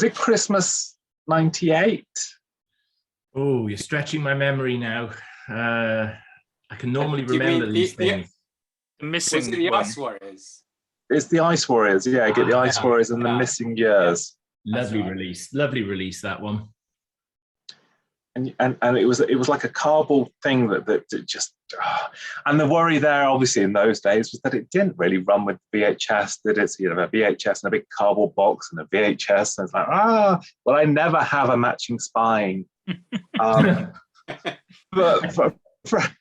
it Christmas '98? Oh, you're stretching my memory now. I can normally remember these things. The missing Was it the one. Ice Warriors? It's the Ice Warriors, yeah. Get the Ice Warriors and the Missing Years. Lovely release, that one. And it was like a cardboard thing that just. And the worry there, obviously, in those days was that it didn't really run with VHS. That it's, you know, a VHS and a big cardboard box and a VHS, and it's like, well, I never have a matching spine. But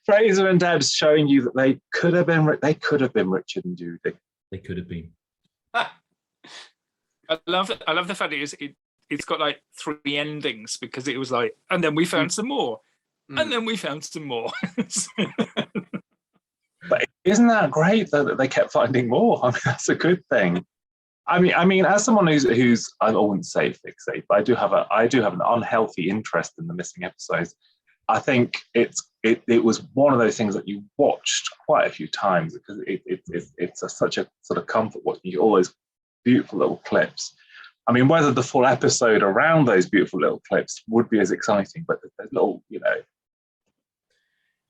Fraser and Deb's showing you that they could have been Richard and Judy. They could have been. I love the fact it's got like 3 endings, because it was like, and then we found some more, and then we found some more. But Isn't that great that they kept finding more? I mean, that's a good thing. I mean, as someone who's I wouldn't say fixate, but I do have an unhealthy interest in the missing episodes. I think it was one of those things that you watched quite a few times because it's such a sort of comfort watching all those beautiful little clips. I mean, whether the full episode around those beautiful little clips would be as exciting, but there's little, Yeah,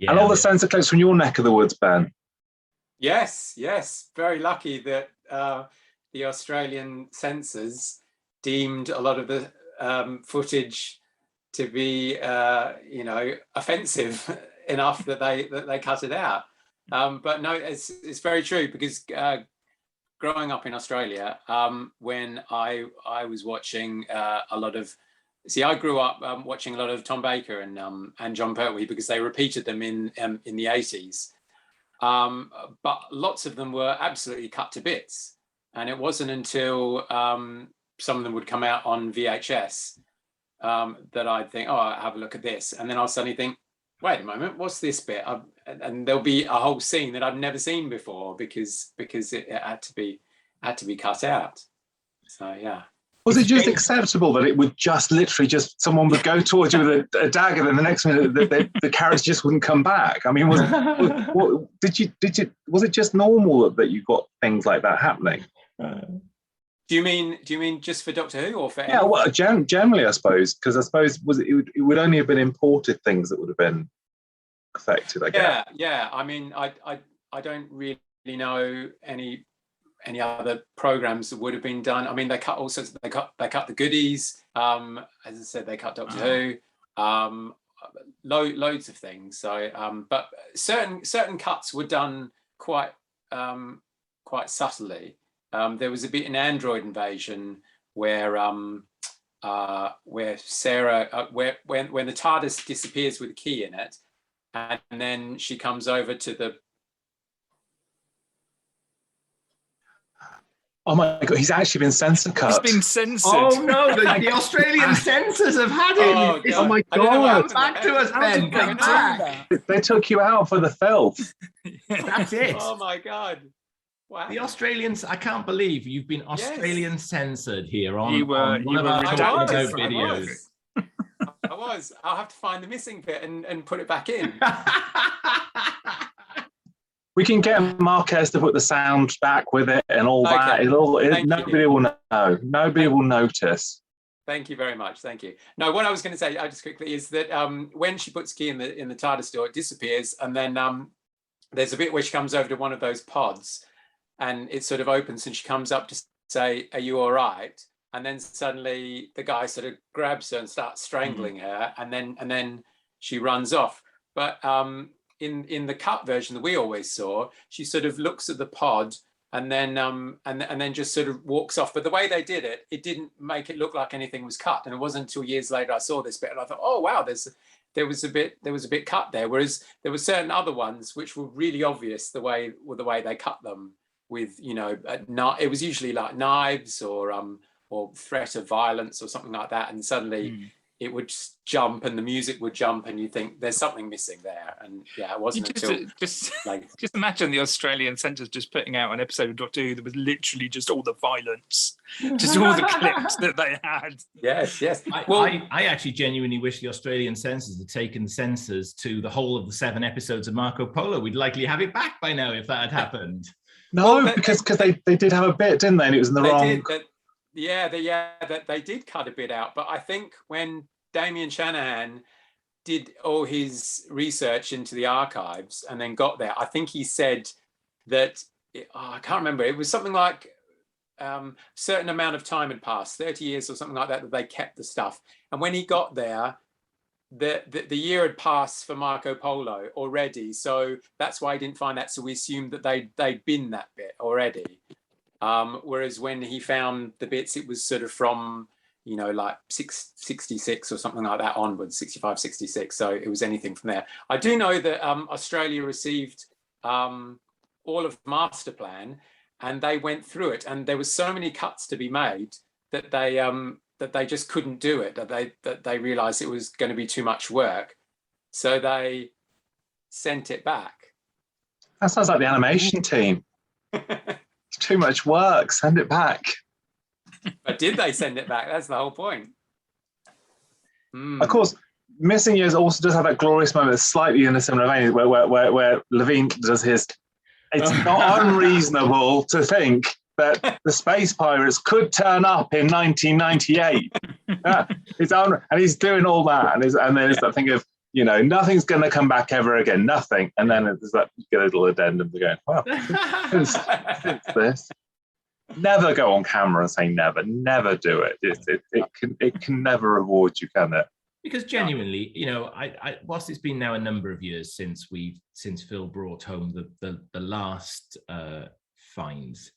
and all the sensor clips from your neck of the woods, Ben. Yes, very lucky that the Australian censors deemed a lot of the footage to be, offensive enough that they cut it out. But no, it's very true because growing up in Australia, when I was watching a lot of, I grew up watching a lot of Tom Baker and John Pertwee because they repeated them in the 80s. But lots of them were absolutely cut to bits. And it wasn't until some of them would come out on VHS that I'd think, oh, I'll have a look at this. And then I'll suddenly think, wait a moment, what's this bit? And there'll be a whole scene that I've never seen before because it had to be cut out. So, yeah. Was it just acceptable that it would just literally someone would go towards you with a dagger, and the next minute the character just wouldn't come back? I mean, was it just normal that you got things like that happening? Do you mean just for Doctor Who or for? Yeah, well, generally, I suppose, because I suppose it would only have been imported things that would have been affected. I guess. Yeah. I mean, I don't really know any other programs that would have been done. I mean, they cut all sorts. They cut the goodies. As I said, they cut Doctor Who. Loads of things. So, but certain cuts were done quite subtly. There was a bit in Android Invasion where Sarah, when the TARDIS disappears with a key in it, and then she comes over to the. Oh my God, he's actually been censor cut. He's been censored. Oh no, the Australian censors have had him. Oh my God. Back to us, Ben. Come back. They took you out for the filth. That's it. Oh my God. Wow. The Australians, I can't believe you've been Australian censored here on one of our videos. I was. I'll have to find the missing bit and put it back in. We can get Marquez to put the sound back with it and all that. Nobody will know. Nobody will notice. Thank you very much. Thank you. No, what I was going to say, just quickly, is that when she puts key in the TARDIS door, it disappears, and then there's a bit where she comes over to one of those pods, and it sort of opens, and she comes up to say, "Are you all right?" And then suddenly the guy sort of grabs her and starts strangling her, and then she runs off. But in the cut version that we always saw, she sort of looks at the pod and then just sort of walks off. But the way they did it, it didn't make it look like anything was cut. And it wasn't until years later I saw this bit and I thought, oh wow, there was a bit cut there. Whereas there were certain other ones which were really obvious the way they cut them with, it was usually like knives or threat of violence or something like that, and suddenly it would just jump and the music would jump and you think there's something missing there. And yeah, it wasn't just imagine the Australian censors just putting out an episode of Doctor Who that was literally just all the violence, just all the clips that they had. Yes. I actually genuinely wish the Australian censors had taken the censors to the whole of the 7 episodes of Marco Polo. We'd likely have it back by now if that had happened. No, because they did have a bit, didn't they? And it was in the wrong. They did cut a bit out, but I think when Damien Shanahan did all his research into the archives and then got there, I think he said that I can't remember. It was something like a certain amount of time had passed, 30 years or something like that they kept the stuff. And when he got there, the year had passed for Marco Polo already, so that's why he didn't find that. So we assumed that they'd been that bit already. Whereas when he found the bits, it was sort of from, like 66 or something like that onwards, 65, 66. So it was anything from there. I do know that Australia received all of Master Plan, and they went through it, and there was so many cuts to be made that they just couldn't do it. That they realised it was going to be too much work, so they sent it back. That sounds like the animation team. It's too much work. Send it back. But did they send it back? That's the whole point. Of course, Missing Years also does have that glorious moment, slightly in a similar vein, where Levine does his. It's not unreasonable to think that the Space Pirates could turn up in 1998. And he's doing all that, and then it's that thing of, you know, nothing's going to come back ever again, nothing. And then there's that good little addendum to going, well, since this. Never go on camera and say never. Never do it. It can never reward you, can it? Because genuinely, you know, I whilst it's been now a number of years since Phil brought home the last finds,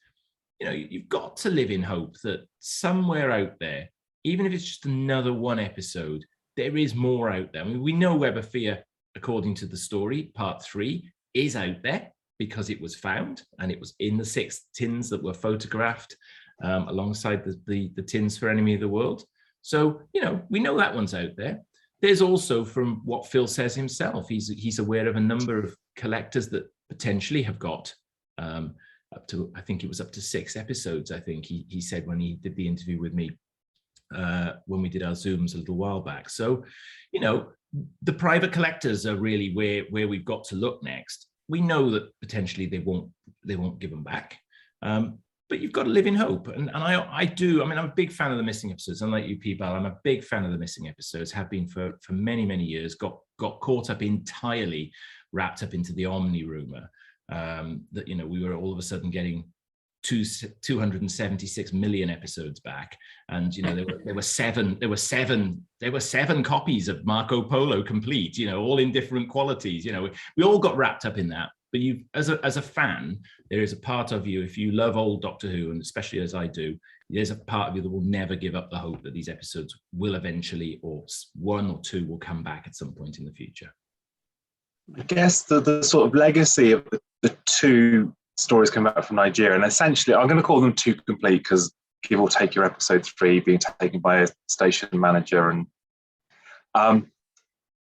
you know, you've got to live in hope that somewhere out there, even if it's just another one episode, there is more out there. I mean, we know Web of Fear, according to the story, part 3 is out there because it was found, and it was in the 6 tins that were photographed alongside the tins for Enemy of the World. So, you know, we know that one's out there. There's also, from what Phil says himself, he's aware of a number of collectors that potentially have got up to, I think it was up to 6 episodes, I think he said when he did the interview with me, when we did our Zooms a little while back. So, you know, the private collectors are really where we've got to look next. We know that potentially they won't give them back. But you've got to live in hope. And I do. I mean, I'm a big fan of the missing episodes. Unlike you, P-Bal, I'm a big fan of the missing episodes, have been for many, many years, got caught up entirely, wrapped up into the Omni rumor that, you know, we were all of a sudden getting 276 million episodes back. And, you know, there were seven copies of Marco Polo complete, you know, all in different qualities. You know, we all got wrapped up in that. But you, as a fan, there is a part of you, if you love old Doctor Who, and especially as I do, there's a part of you that will never give up the hope that these episodes will eventually, or 1 or 2 will come back at some point in the future. I guess the sort of legacy of the 2 stories coming back from Nigeria, and essentially, I'm going to call them 2 complete, because give or take your episode 3 being taken by a station manager, and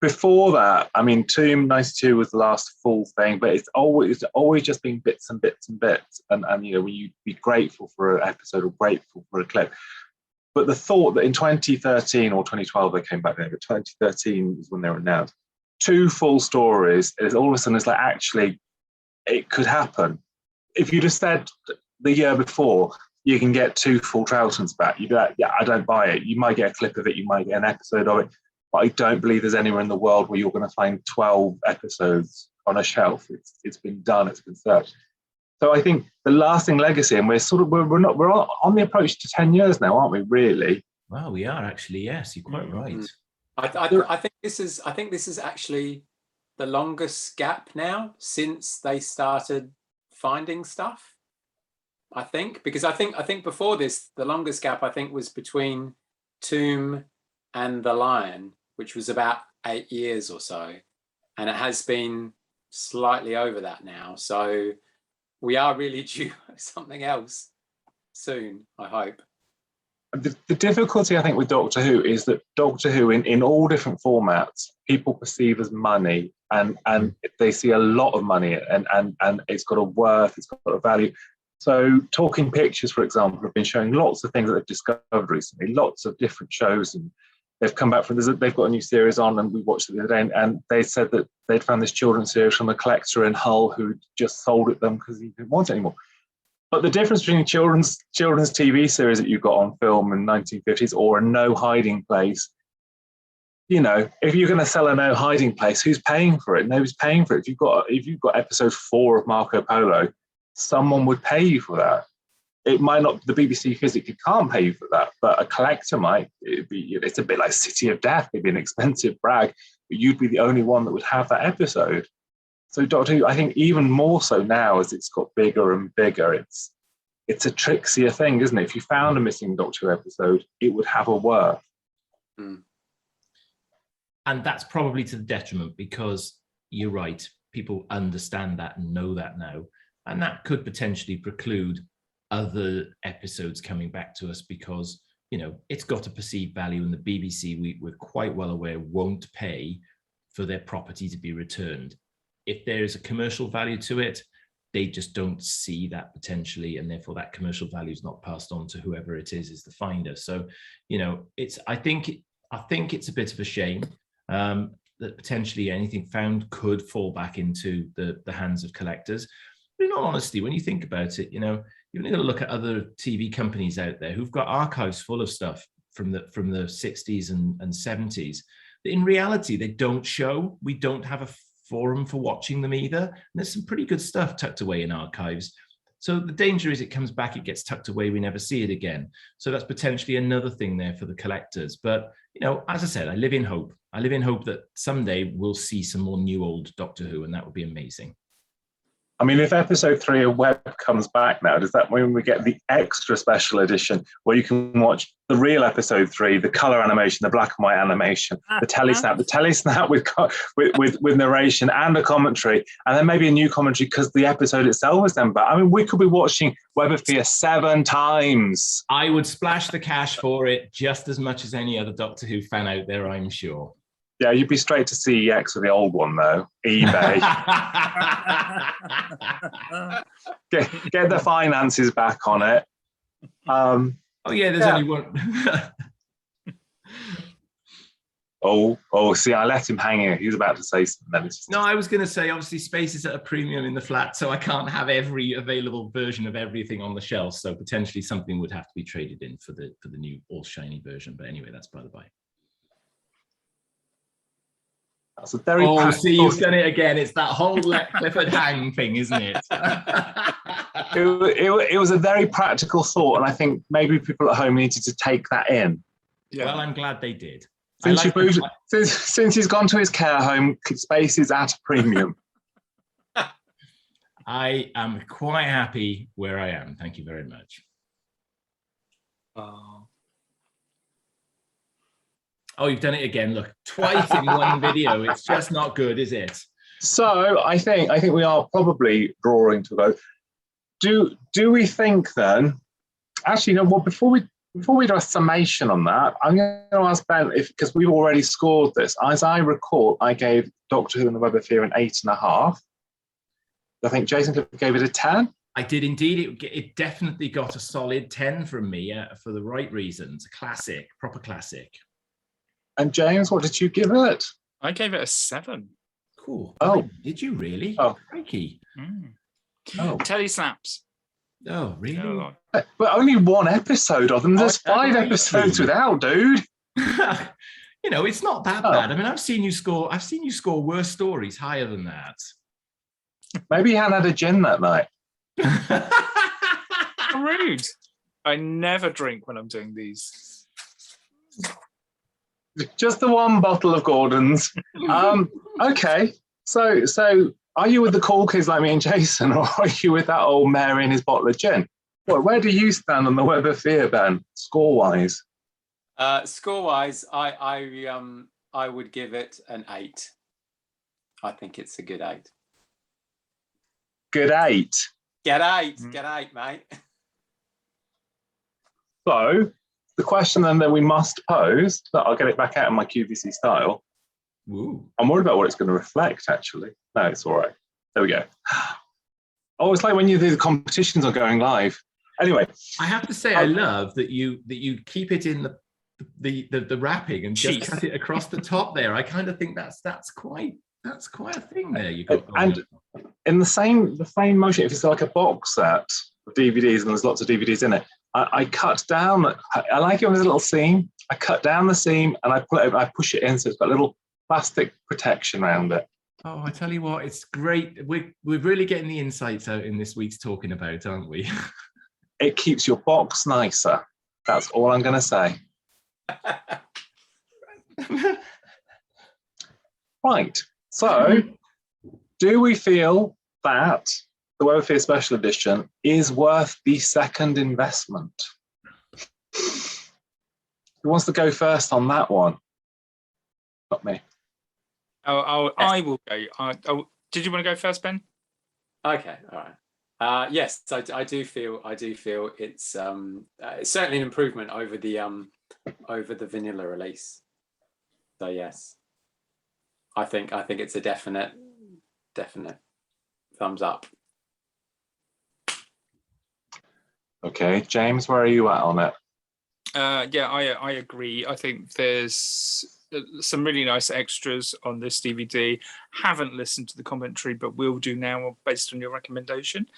before that, I mean, Tomb 92 was the last full thing, but it's always just been bits and bits and bits. And you know, you'd be grateful for an episode or grateful for a clip. But the thought that in 2013 or 2012 they came back there, but 2013 is when they were announced, 2 full stories, is all of a sudden it's like, actually, it could happen. If you'd have said the year before, you can get 2 full Troughtons back, you'd be like, yeah, I don't buy it. You might get a clip of it, you might get an episode of it. But I don't believe there's anywhere in the world where you're going to find 12 episodes on a shelf. It's been done. It's been searched. So I think the lasting legacy, and we're on the approach to 10 years now, aren't we? Really? Wow, we are actually. Yes, you're quite right. I think this is actually the longest gap now since they started finding stuff. I think because I think before this, the longest gap I think was between Tomb and The Lion, which was about 8 years or so, and it has been slightly over that now. So we are really due something else soon, I hope. The difficulty, I think, with Doctor Who is that Doctor Who, in all different formats, people perceive as money, and they see a lot of money, and it's got a worth, it's got a value. So Talking Pictures, for example, have been showing lots of things that they've discovered recently, lots of different shows, and they've come back from they've got a new series on, and we watched it the other day, and they said that they'd found this children's series from a collector in Hull who just sold it them because he didn't want it anymore. But the difference between children's TV series that you got on film in the 1950s or a No Hiding Place, you know, if you're going to sell a No Hiding Place, who's paying for it? Nobody's paying for it. If you've got episode 4 of Marco Polo, someone would pay you for that. It might not, the BBC physically can't pay you for that, but a collector might. It's a bit like City of Death. It'd be an expensive brag, but you'd be the only one that would have that episode. So Doctor Who, I think even more so now as it's got bigger and bigger, it's a trixier thing, isn't it? If you found a missing Doctor Who episode, it would have a worth. And that's probably to the detriment, because you're right, people understand that and know that now, and that could potentially preclude other episodes coming back to us, because, you know, it's got a perceived value, and the BBC, we're quite well aware, won't pay for their property to be returned. if there is a commercial value to it, they just don't see that potentially, and therefore that commercial value is not passed on to whoever it is the finder. So, I think it's a bit of a shame that potentially anything found could fall back into the hands of collectors. But in all honesty, when you think about it, you've only got to look at other TV companies out there who've got archives full of stuff from the 60s and 70s. In reality, they don't show. We don't have a forum for watching them either. And there's some pretty good stuff tucked away in archives. So the danger is it comes back, it gets tucked away, we never see it again. So that's potentially another thing there for the collectors. But, as I said, I live in hope. I live in hope that someday we'll see some more new old Doctor Who, and that would be amazing. I mean, if episode 3 of Web comes back now, does that mean we get the extra special edition where you can watch the real episode 3, the color animation, the black and white animation, the telesnap with narration and a commentary, and then maybe a new commentary because the episode itself is then back? I mean, we could be watching Web of Fear 7 times. I would splash the cash for it just as much as any other Doctor Who fan out there, I'm sure. Yeah, you'd be straight to CEX with the old one, though. eBay. get the finances back on it. Oh, yeah, there's only one. See, I let him hang here. He was about to say something. No, I was going to say, obviously, space is at a premium in the flat, so I can't have every available version of everything on the shelf. So potentially something would have to be traded in for the new all shiny version. But anyway, that's by the by. That's a very see, you've done it again. It's that whole let Clifford hang thing, isn't it? It was a very practical thought, and I think maybe people at home needed to take that in. Yeah. Well, I'm glad they did. Since he's gone to his care home, space is at a premium. I am quite happy where I am. Thank you very much. Oh, you've done it again. Look, twice in one video. It's just not good, is it? So I think we are probably drawing to go. Do we think then? Actually, before we do a summation on that, I'm going to ask Ben because we've already scored this. As I recall, I gave Doctor Who and the Web of Fear an 8.5. I think Jason gave it a 10. I did indeed. It definitely got a solid 10 from me for the right reasons. A classic, proper classic. And James, what did you give it? I gave it a 7. Cool. Oh, did you really? Oh, crikey. Oh, Telly slaps. Oh, really? No, but only one episode of them. There's 5 episodes without, dude. It's not that bad. I mean, I've seen you score worse stories higher than that. Maybe he hadn't had a gin that night. Rude. I never drink when I'm doing these. Just the one bottle of Gordon's. Okay. So are you with the cool kids like me and Jason, or are you with that old Mary and his bottle of gin? Well, where do you stand on the Web of Fear, Ben, score-wise? Score-wise, I would give it an 8. I think it's a good 8. Good 8. Get 8, get 8, mate. So the question then that we must pose, that I'll get it back out in my QVC style. Ooh. I'm worried about what it's going to reflect, actually. No, it's all right. There we go. Oh, it's like when you do the competitions on going live. Anyway. I have to say, I love that you keep it in the wrapping and just cut it across the top there. I kind of think that's quite a thing there you got. And in the same motion, if it's like a box set of DVDs and there's lots of DVDs in it, I cut down. I like it with a little seam. I cut down the seam and I push it in, so it's got a little plastic protection around it. Oh, I tell you what, it's great. We're really getting the insights out in this week's Talking About, aren't we? It keeps your box nicer. That's all I'm going to say. Right. So, do we feel that the Web of Fear Special Edition is worth the second investment? Who wants to go first on that one? Not me. I will go. Did you want to go first, Ben? Okay, all right. Yes, I do feel it's certainly an improvement over the vanilla release. So yes, I think it's a definite definite thumbs up. Okay, James, where are you at on it? Yeah, I agree. I think there's some really nice extras on this DVD. Haven't listened to the commentary, but will do now based on your recommendation.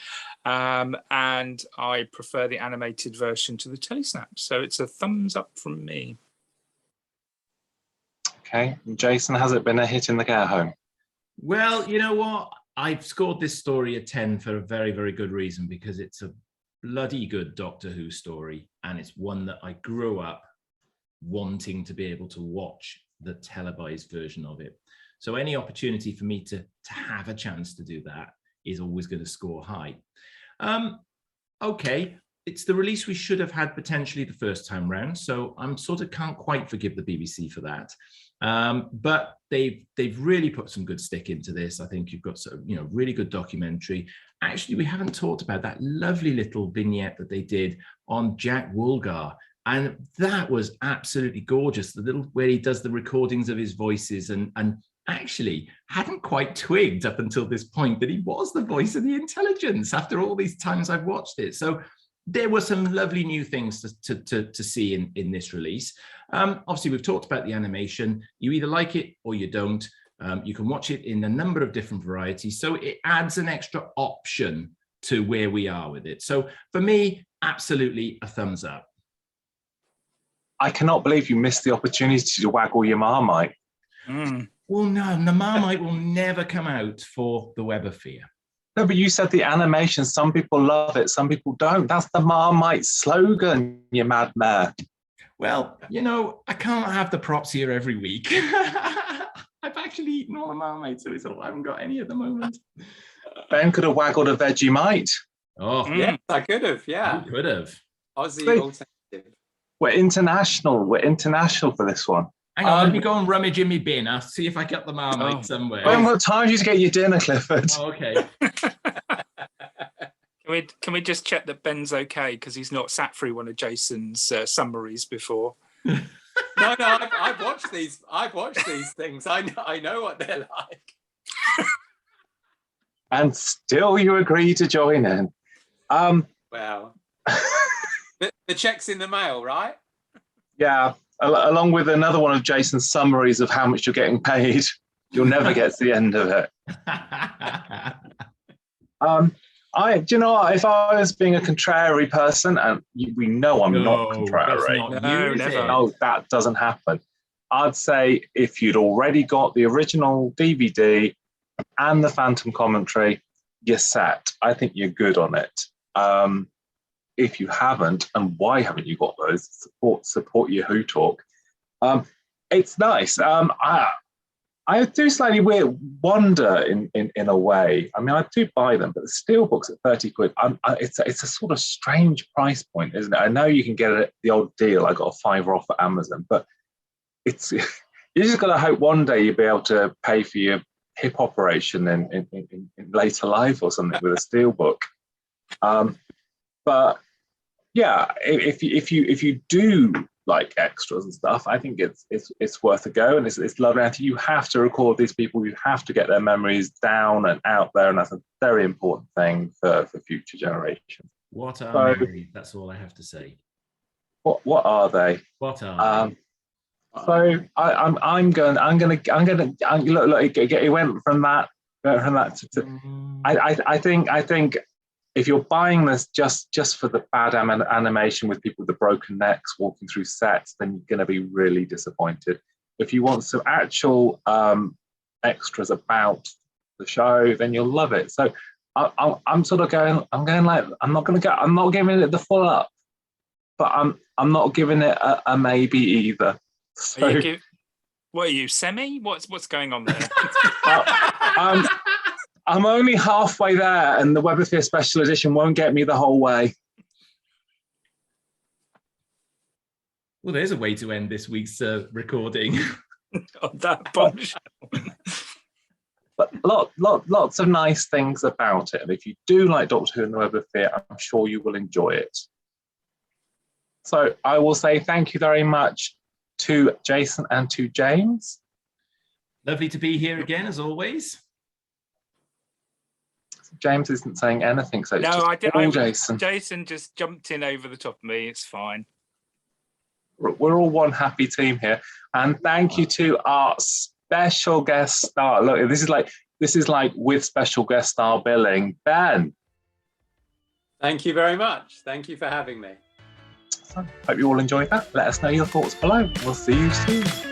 And I prefer the animated version to the telesnap. So it's a thumbs up from me. Okay, Jason, has it been a hit in the care home? Well, you know what? I've scored this story a 10 for a very, very good reason, because it's a bloody good Doctor Who story, and it's one that I grew up wanting to be able to watch the televised version of it. So any opportunity for me to have a chance to do that is always going to score high. Okay, it's the release we should have had potentially the first time round, so I'm sort of can't quite forgive the BBC for that. But they've really put some good stick into this. I think you've got sort of, you know, really good documentary. Actually, we haven't talked about that lovely little vignette that they did on Jack Woolgar, and that was absolutely gorgeous. The little where he does the recordings of his voices, and actually hadn't quite twigged up until this point that he was the voice of the intelligence after all these times I've watched it. So there were some lovely new things to see in this release. Obviously, we've talked about the animation. You either like it or you don't. You can watch it in a number of different varieties. So it adds an extra option to where we are with it. So for me, absolutely a thumbs up. I cannot believe you missed the opportunity to waggle your Marmite. Well, no, the Marmite will never come out for the Webosphere. No, but you said the animation, some people love it, some people don't. That's the Marmite slogan, you mad mare. Well, you know, I can't have the props here every week. I've actually eaten all the Marmite, so I haven't got any at the moment. Ben could have waggled a Vegemite. Oh, Yeah, I could have. Yeah, you could have. Aussie Great. alternative. We're international. We're international for this one. Hang on, let me go and rummage in my bin. I'll see if I get the Marmite somewhere. Ben, what time do you get your dinner, Clifford? Oh, okay. Can we just check that Ben's okay, because he's not sat through one of Jason's summaries before? No, I've watched these. I've watched these things. I know what they're like. And still you agree to join in. Wow. The check's in the mail, right? Yeah, along with another one of Jason's summaries of how much you're getting paid. You'll never get to the end of it. Do you know what? If I was being a contrary person, and we know I'm not contrary. No, that doesn't happen. I'd say if you'd already got the original DVD and the Phantom commentary, you're set. I think you're good on it. If you haven't, and why haven't you got those? Support your Who Talk. It's nice. I do slightly wonder in a way. I mean, I do buy them, but the steelbooks at 30 quid, it's a sort of strange price point, isn't it? I know you can get it the old deal. I got a £5 off at Amazon, but it's you just got to hope one day you'll be able to pay for your hip operation in later life or something with a steelbook. But yeah, if you do like extras and stuff, I think it's worth a go, and it's lovely. I think you have to record these people. You have to get their memories down and out there, and that's a very important thing for future generations. What are memories? That's all I have to say. What are they? What are they? So I'm gonna look. It went from that to I think if you're buying this just for the bad animation with people with the broken necks walking through sets, then you're going to be really disappointed. If you want some actual extras about the show, then you'll love it. So I'm sort of going. I'm going like I'm not giving it the full up, but I'm not giving it a maybe either. So, what are you, semi? What's going on there? I'm only halfway there, and the Webosphere Special Edition won't get me the whole way. Well, there's a way to end this week's recording. On that bombshell. But lots of nice things about it, and if you do like Doctor Who and the Webosphere, I'm sure you will enjoy it. So I will say thank you very much to Jason and to James. Lovely to be here again, as always. James isn't saying anything, so it's No, just I did. all Jason. Jason just jumped in over the top of me. It's fine. We're all one happy team here. And thank you to our special guest star. Look, this is like with special guest star billing. Ben. Thank you very much. Thank you for having me. So, hope you all enjoyed that. Let us know your thoughts below. We'll see you soon.